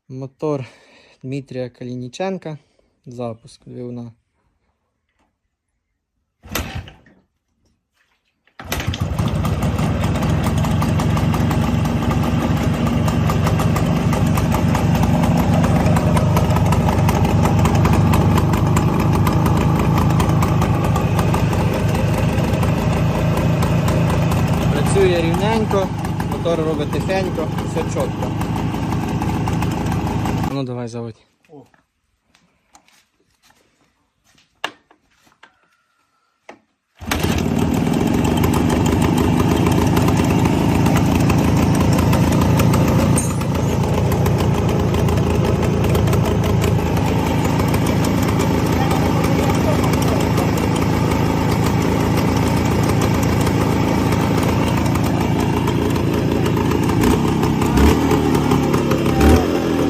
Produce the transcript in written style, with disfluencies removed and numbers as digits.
Мотор Дмитрія Калініченка. Запуск двигуна. Працює рівненько, мотор робить тихенько, все чітко. Ну давай заводь. О.